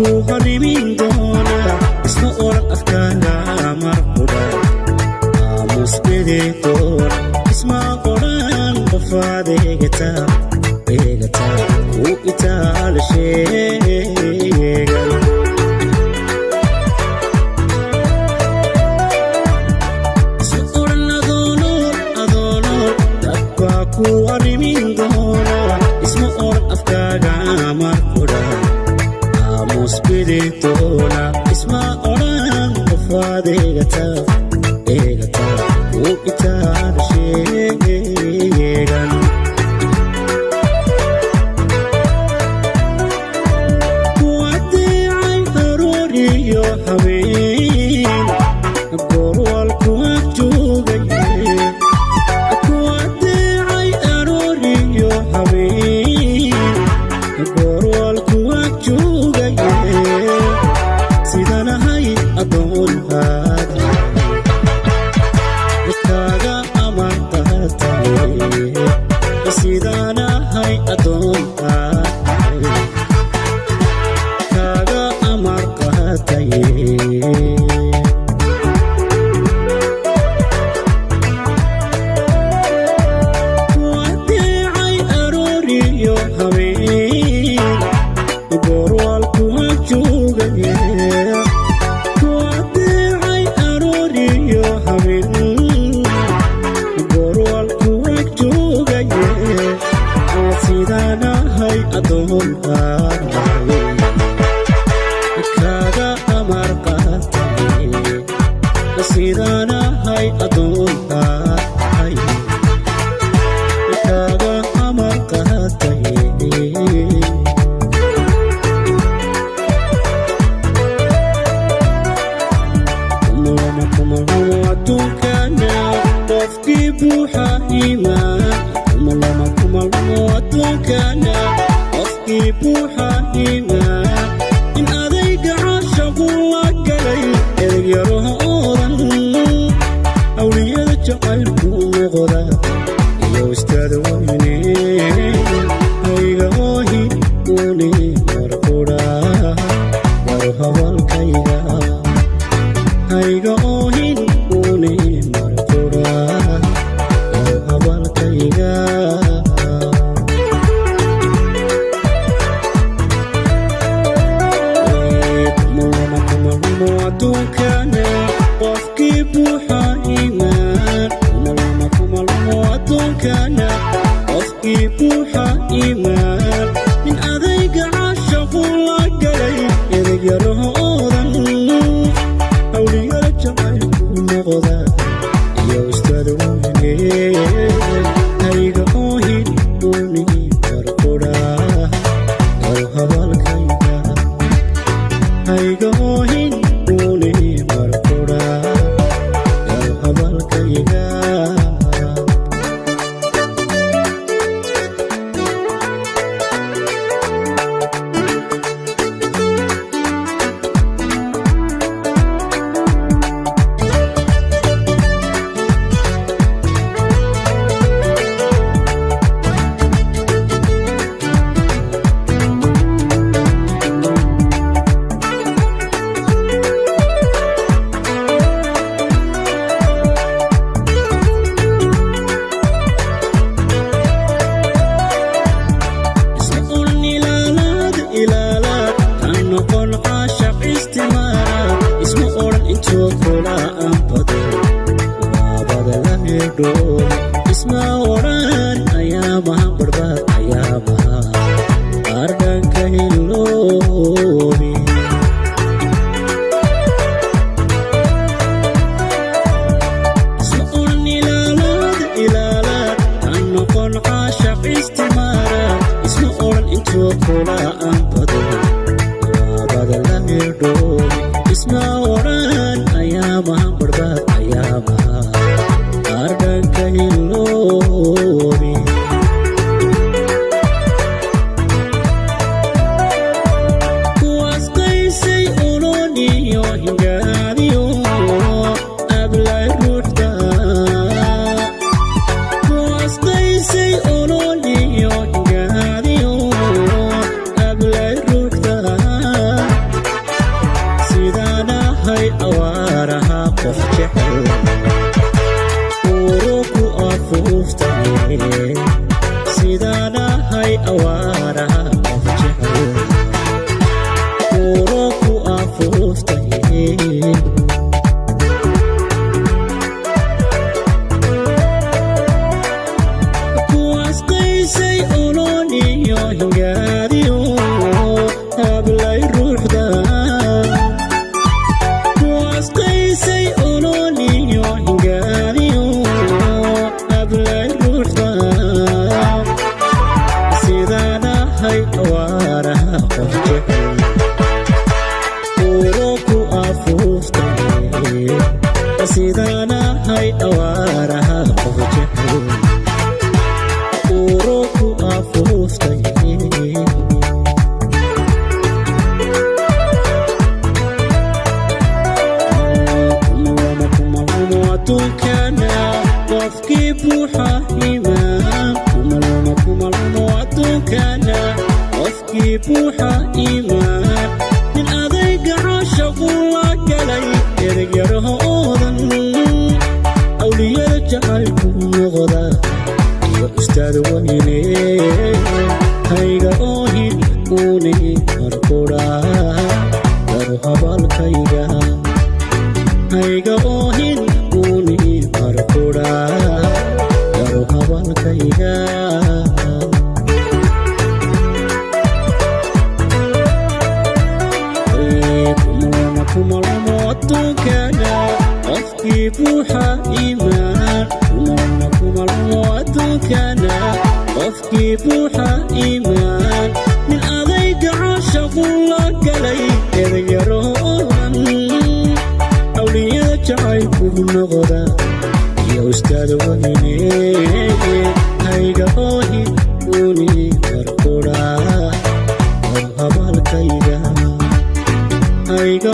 harimin doona isma oran afkaaga marquda aamus bedetoon isma oran qofaad eegataa u itaala sheegan isma oran adoonood dad baa ku harimin doona isma oran afkaaga marquda musbiditoona isma oran qofaad eegataa u itaala sheegan wadeecay arooriyo habeen goorwalku agjoogay wadeecay arooriyo habeen goorwalku agjoogay sidanahay adoonhaad kaaga amartaatay sidanahay adoonhaad kaaga amarqaatay wadeecay arooriyo habeen goorwalku agjoogay wadeecay arooriyo habeen goorwalku agjoogay sidanahay adoonhaad kaaga amarqaatay sidanahay adoonhaad kaaga amarqaatay aduunkana qofkii buuxa iimaan aduunkana qofkii buuxa iimaan in adayga caashaqu la galay eegyarahoodan awliyada jacaylku noqda iyo istaada weyne hayga oohi uni marqudha waro hadalkayga hayga oohin uni marqudha waro hadalkayga aduunkana qofkii buuxa iimaan aduunkana qofkii buuxa iimaan in adayga caashaqu la galay eegyarahoodan awliyada jacaylku noqda iyo istaada weyne hayga oohin uni marqudha waro hadalkayga hayga oohin uni marqudha waro hadalkayga isma oran ayaamaha barbaad ayaamaha ardhanka hiloobi isma oran ilaalaad han noqon caashaq istimaara isma oran intoo kula anbado waabada la hirdhoobi isma oran ayaamaha barbaad ayaamaha ardhanka hiloobi kuwaasqaysay unooniyo hingaadiyo ablay ruuxda kuwaasqaysay unooniyo hingaadiyo ablay ruuxda adduunkana qofkii buuxa iimaan kuma lumo adduunkana qofkii buuxa iimaan min adayga caashaqu la galay eedayaro oodan awliyada jacaylkugu noqda iyo ustaad weyne hayga oohi uni karkudha oo habalkayga hayga